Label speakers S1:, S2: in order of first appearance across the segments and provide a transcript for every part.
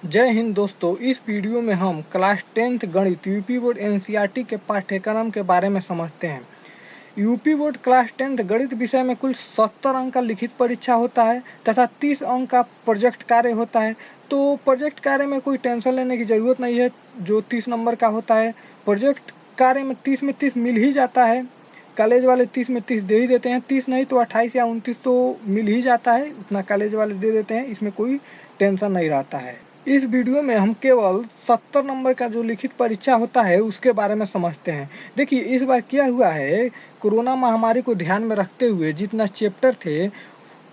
S1: जय हिंद दोस्तों। इस वीडियो में हम क्लास 10th गणित यूपी बोर्ड एनसीईआरटी के पाठ्यक्रम के बारे में समझते हैं। यूपी बोर्ड क्लास 10th गणित विषय में कुल 70 अंक का लिखित परीक्षा होता है तथा 30 अंक का प्रोजेक्ट कार्य होता है। तो प्रोजेक्ट कार्य में कोई टेंशन लेने की ज़रूरत नहीं है, जो 30 नंबर का होता है। प्रोजेक्ट कार्य में 30 में 30 मिल ही जाता है। कॉलेज वाले 30 में 30 दे ही देते हैं, 30 नहीं तो 28 या 29 तो मिल ही जाता है, उतना कॉलेज वाले दे देते हैं, इसमें कोई टेंशन नहीं रहता है। इस वीडियो में हम केवल 70 नंबर का जो लिखित परीक्षा होता है उसके बारे में समझते हैं। देखिए, इस बार क्या हुआ है, कोरोना महामारी को ध्यान में रखते हुए जितना चैप्टर थे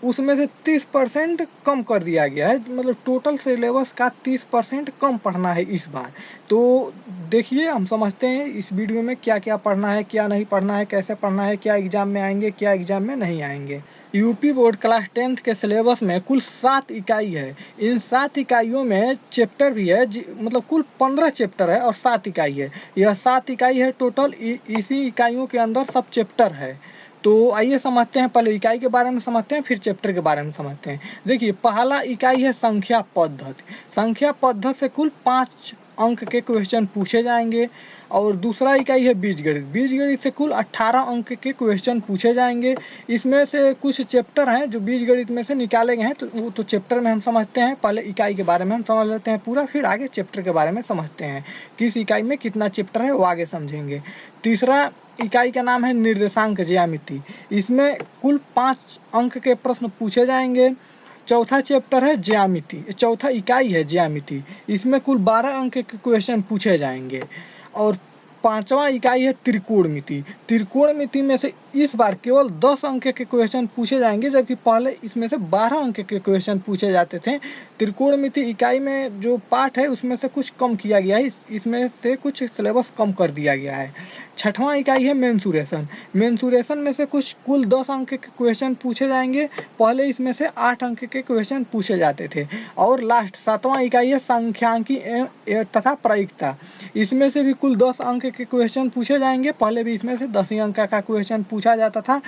S1: उसमें से 30% कम कर दिया गया है। मतलब टोटल सिलेबस का 30% कम पढ़ना है इस बार। तो देखिए, हम समझते हैं इस वीडियो में क्या क्या पढ़ना है, क्या नहीं पढ़ना है, कैसे पढ़ना है, क्या एग्जाम में आएंगे, क्या एग्जाम में नहीं आएंगे। यूपी बोर्ड क्लास 10th के सिलेबस में कुल 7 इकाई है। इन 7 इकाइयों में चैप्टर भी है, मतलब कुल 15 चैप्टर है और 7 इकाई है। यह 7 इकाई है टोटल। इसी इकाइयों के अंदर सब चैप्टर है। तो आइए समझते हैं, पहले इकाई के बारे में समझते हैं, फिर चैप्टर के बारे में समझते हैं। देखिए, पहला इकाई है संख्या पद्धति। संख्या पद्धति से कुल 5 अंक के क्वेश्चन पूछे जाएंगे। और दूसरा इकाई है बीजगणित। बीजगणित से कुल 18 अंक के क्वेश्चन पूछे जाएंगे। इसमें से कुछ चैप्टर हैं जो बीजगणित में से निकाले गए हैं, तो वो तो चैप्टर में हम समझते हैं। पहले इकाई के बारे में हम समझ लेते हैं पूरा, फिर आगे चैप्टर के बारे में समझते हैं। किस इकाई में कितना चैप्टर है वो आगे समझेंगे। तीसरा इकाई का नाम है निर्देशांक ज्यामिति। इसमें कुल 5 अंक के प्रश्न पूछे जाएंगे। चौथा चैप्टर है ज्यामिति, चौथा इकाई है ज्यामिति। इसमें कुल 12 अंक के क्वेश्चन पूछे जाएंगे। और पांचवा इकाई है त्रिकोणमिति। त्रिकोणमिति में से इस बार केवल 10 अंक के क्वेश्चन पूछे जाएंगे, जबकि पहले इसमें से 12 अंक के क्वेश्चन पूछे जाते थे। त्रिकोणमिति इकाई में जो पाठ है उसमें से कुछ कम किया गया है, इसमें से कुछ सिलेबस कम कर दिया गया है। छठवां इकाई है मेंसुरेशन। मेंसुरेशन में से कुछ कुल 10 अंक के क्वेश्चन पूछे जाएंगे। पहले इसमें से 8 अंक के क्वेश्चन पूछे जाते थे। और लास्ट 7वां इकाई है सांख्यिकी तथा प्रायिकता। इसमें से भी कुल 10 अंक के क्वेश्चन पूछे जाएंगे। पहले भी इसमें से 10 ही अंक का क्वेश्चन पूछा जाता था,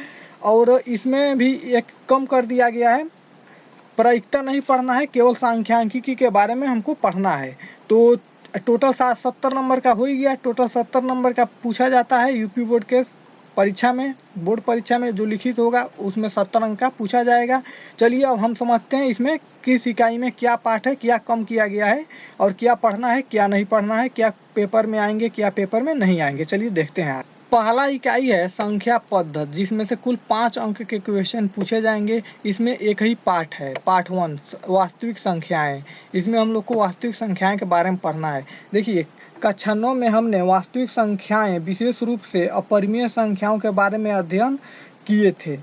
S1: और इसमें भी एक कम कर दिया गया है। प्रायिकता नहीं पढ़ना है, केवल सांख्यिकी के बारे में हमको पढ़ना है। तो टोटल 70 नंबर का हो ही गया। टोटल 70 नंबर का पूछा जाता है यूपी बोर्ड के परीक्षा में। बोर्ड परीक्षा में जो लिखित होगा उसमें 70 अंक का पूछा जाएगा। चलिए, अब हम समझते हैं इसमें किस इकाई में क्या पाठ है, क्या कम किया गया है, और क्या पढ़ना है, क्या नहीं पढ़ना है, क्या पेपर में आएंगे, क्या पेपर में नहीं आएंगे। चलिए देखते हैं। पहला इकाई है संख्या पद्धति, जिसमें से कुल 5 अंक के क्वेश्चन पूछे जाएंगे। इसमें एक ही पाठ है, पार्ट 1 वास्तविक संख्याएं। इसमें हम लोग को वास्तविक संख्याएं के बारे में पढ़ना है। देखिए, कक्षा 9 में हमने वास्तविक संख्याएं, विशेष रूप से अपरिमेय संख्याओं के बारे में अध्ययन किए थे।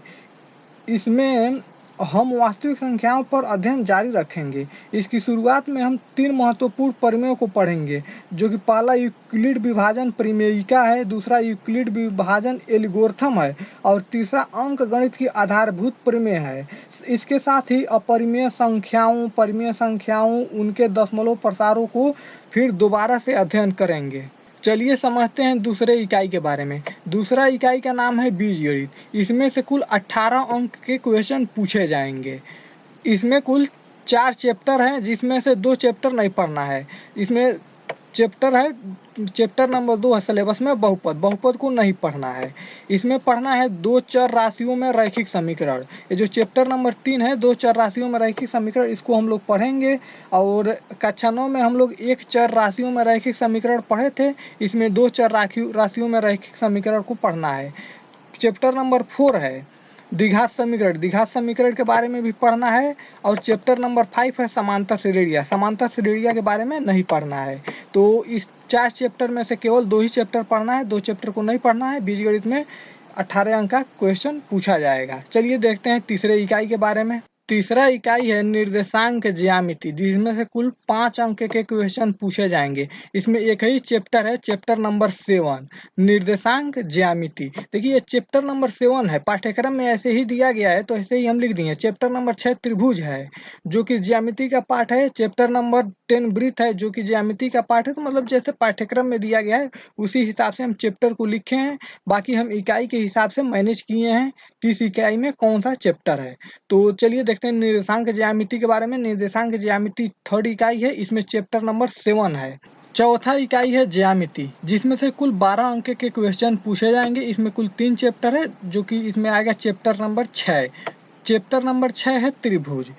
S1: इसमें हम वास्तविक संख्याओं पर अध्ययन जारी रखेंगे। इसकी शुरुआत में हम 3 महत्वपूर्ण प्रमेयों को पढ़ेंगे, जो कि पहला यूक्लिड विभाजन प्रमेयिका है, दूसरा यूक्लिड विभाजन एल्गोरिथम है, और तीसरा अंक गणित की आधारभूत प्रमेय है। इसके साथ ही अपरिमेय संख्याओं, परिमेय संख्याओं, उनके दशमलव प्रसारों को फिर दोबारा से अध्ययन करेंगे। चलिए समझते हैं दूसरे इकाई के बारे में। दूसरा इकाई का नाम है बीजगणित। इसमें से कुल 18 अंक के क्वेश्चन पूछे जाएंगे। इसमें कुल 4 चैप्टर हैं, जिसमें से 2 चैप्टर नहीं पढ़ना है। इसमें चैप्टर है, चैप्टर नंबर 2 है सिलेबस में बहुपद। बहुपद को नहीं पढ़ना है। इसमें पढ़ना है 2 चर राशियों में रैखिक समीकरण। ये जो चैप्टर नंबर 3 है, 2 चर राशियों में रैखिक समीकरण, इसको हम लोग पढ़ेंगे। और कक्षा 9 में हम लोग 1 चर राशियों में रैखिक समीकरण पढ़े थे। इसमें 2 चर राशियों में रैखिक समीकरण को पढ़ना है। चैप्टर नंबर 4 है द्विघात समीकरण। द्विघात समीकरण के बारे में भी पढ़ना है। और चैप्टर नंबर 5 है समांतर श्रेणियां। समांतर श्रेणियां के बारे में नहीं पढ़ना है। तो इस 4 चैप्टर में से केवल 2 ही चैप्टर पढ़ना है, 2 चैप्टर को नहीं पढ़ना है। बीजगणित में 18 अंक का क्वेश्चन पूछा जाएगा। चलिए देखते हैं तीसरे इकाई के बारे में। तीसरा इकाई है निर्देशांक ज्यामिति, जिसमें से कुल 5 अंक के क्वेश्चन पूछे जाएंगे। इसमें एक ही चैप्टर है, चैप्टर नंबर 7 निर्देशांक ज्यामिति। देखिए, ये चैप्टर नंबर 7 है, पाठ्यक्रम में ऐसे ही दिया गया है तो ऐसे ही हम लिख दिए। चैप्टर नंबर 6 त्रिभुज है, जो कि ज्यामिति का पाठ है। चैप्टर नंबर 10 वृत्त है, जो कि ज्यामिति का पाठ है। तो मतलब जैसे पाठ्यक्रम में दिया गया है उसी हिसाब से हम चैप्टर को लिखे हैं। बाकी हम इकाई के हिसाब से मैनेज किए हैं किस इकाई में कौन सा चैप्टर है। तो चलिए देखते हैं निर्देशांक ज्यामिति के बारे में। निर्देशांक ज्यामिति 3rd इकाई है, इसमें चैप्टर नंबर 7 है। चौथा इकाई है ज्यामिति, जिसमें से कुल 12 अंक के क्वेश्चन पूछे जाएंगे। इसमें कुल 3 चैप्टर है, जो कि इसमें आएगा चैप्टर नंबर 6। चैप्टर नंबर 6 है त्रिभुज।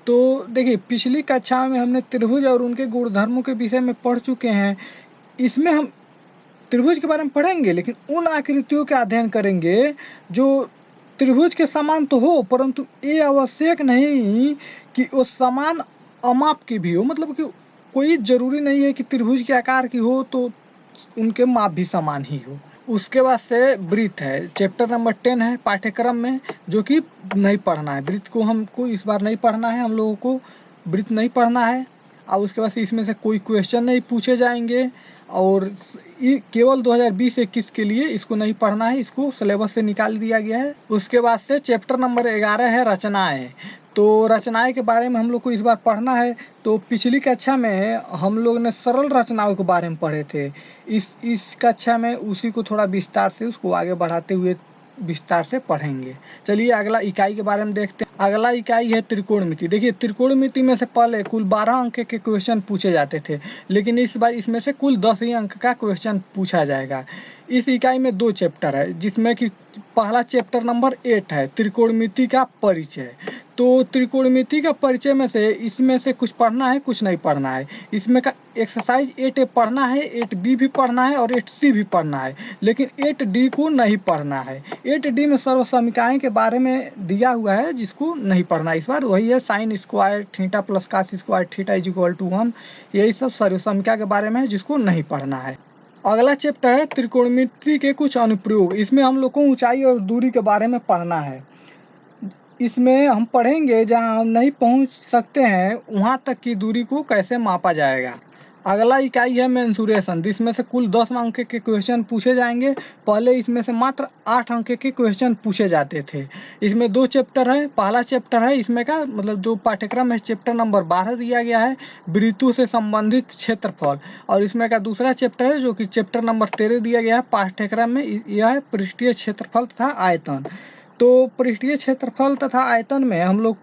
S1: तो देखिए, पिछली कक्षा में हमने त्रिभुज और उनके गुणधर्मों के विषय में पढ़ चुके हैं। इसमें हम त्रिभुज के बारे में पढ़ेंगे, लेकिन उन आकृतियों का अध्ययन करेंगे जो त्रिभुज के समान तो हो, परंतु ये आवश्यक नहीं कि वो समान अमाप की भी हो। मतलब कि कोई जरूरी नहीं है कि त्रिभुज के आकार की हो तो उनके माप भी समान ही हो। उसके बाद से वृत्त है, चैप्टर नंबर 10 है पाठ्यक्रम में, जो कि नहीं पढ़ना है। वृत्त को हमको इस बार नहीं पढ़ना है, हम लोगों को वृत्त नहीं पढ़ना है। और उसके बाद से इसमें से कोई क्वेश्चन नहीं पूछे जाएंगे, और केवल 2020-21 के लिए इसको नहीं पढ़ना है, इसको सिलेबस से निकाल दिया गया है। उसके बाद से चैप्टर नंबर 11 है रचनाएं। तो रचनाएं के बारे में हम लोग को इस बार पढ़ना है। तो पिछली कक्षा में हम लोग ने सरल रचनाओं के बारे में पढ़े थे। इस कक्षा में उसी को थोड़ा विस्तार से उसको आगे बढ़ाते हुए विस्तार से पढ़ेंगे। चलिए अगला इकाई के बारे में देखते हैं। अगला इकाई है त्रिकोणमिति। देखिए, त्रिकोणमिति में से पहले कुल 12 अंक के क्वेश्चन पूछे जाते थे, लेकिन इस बार इसमें से कुल 10 ही अंक का क्वेश्चन पूछा जाएगा। इस इकाई में 2 चैप्टर है, जिसमें कि पहला चैप्टर नंबर 8 है त्रिकोणमिति का परिचय। तो त्रिकोणमिति का परिचय में से इसमें से कुछ पढ़ना है, कुछ नहीं पढ़ना है। इसमें का एक्सरसाइज 8A पढ़ना है, 8B भी पढ़ना है और 8C भी पढ़ना है, लेकिन 8D को नहीं पढ़ना है। 8D में सर्वसमीकाएं के बारे में दिया हुआ है, जिसको नहीं पढ़ना इस बार। वही है sine square theta plus cos square theta equal to 1। यही सब सर्वसमीका के बारे में है, जिसको नहीं पढ़ना है। अगला चैप्टर है त्रिकोणमिति के कुछ अनुप्रयोग। इसमें हम लोग को ऊंचाई और दूरी के बारे में पढ़ना है। इसमें हम पढ़ेंगे जहां हम नहीं पहुंच सकते हैं वहां तक की दूरी को कैसे मापा जाएगा। अगला इकाई है मेंसुरेशन, जिसमें से कुल 10 अंक के क्वेश्चन पूछे जाएंगे। पहले इसमें से मात्र 8 अंक के क्वेश्चन पूछे जाते थे। इसमें 2 चैप्टर है। पहला चैप्टर है इसमें का मतलब जो पाठ्यक्रम है, चैप्टर नंबर 12 दिया गया है, वृत्तों से संबंधित क्षेत्रफल। और इसमें का दूसरा चैप्टर है, जो कि चैप्टर नंबर 13 दिया गया है पाठ्यक्रम में, यह है पृष्ठीय क्षेत्रफल तथा आयतन। तो पृष्ठीय क्षेत्रफल तथा आयतन में हम लोग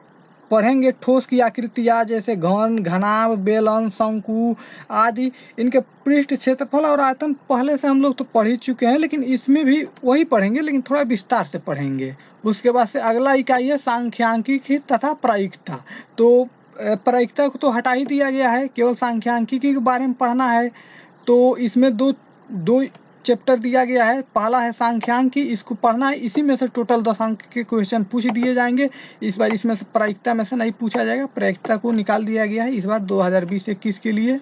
S1: पढ़ेंगे ठोस की आकृतियाँ, जैसे घन, घनाभ, बेलन, शंकु आदि। इनके पृष्ठ क्षेत्रफल और आयतन पहले से हम लोग तो पढ़ ही चुके हैं, लेकिन इसमें भी वही पढ़ेंगे, लेकिन थोड़ा विस्तार से पढ़ेंगे। उसके बाद से अगला इकाई है सांख्यिकी तथा प्रायिकता। तो प्रायिकता को तो हटा ही दिया गया है, केवल सांख्यिकी के बारे में पढ़ना है। तो इसमें दो चैप्टर दिया गया है। पहला है सांख्यिकी, इसको पढ़ना है। इसी में से टोटल 10 अंक के क्वेश्चन पूछ दिए जाएंगे। इस बार इसमें से प्रायिकता में से नहीं पूछा जाएगा, प्रायिकता को निकाल दिया गया है इस बार 2020-21 के लिए।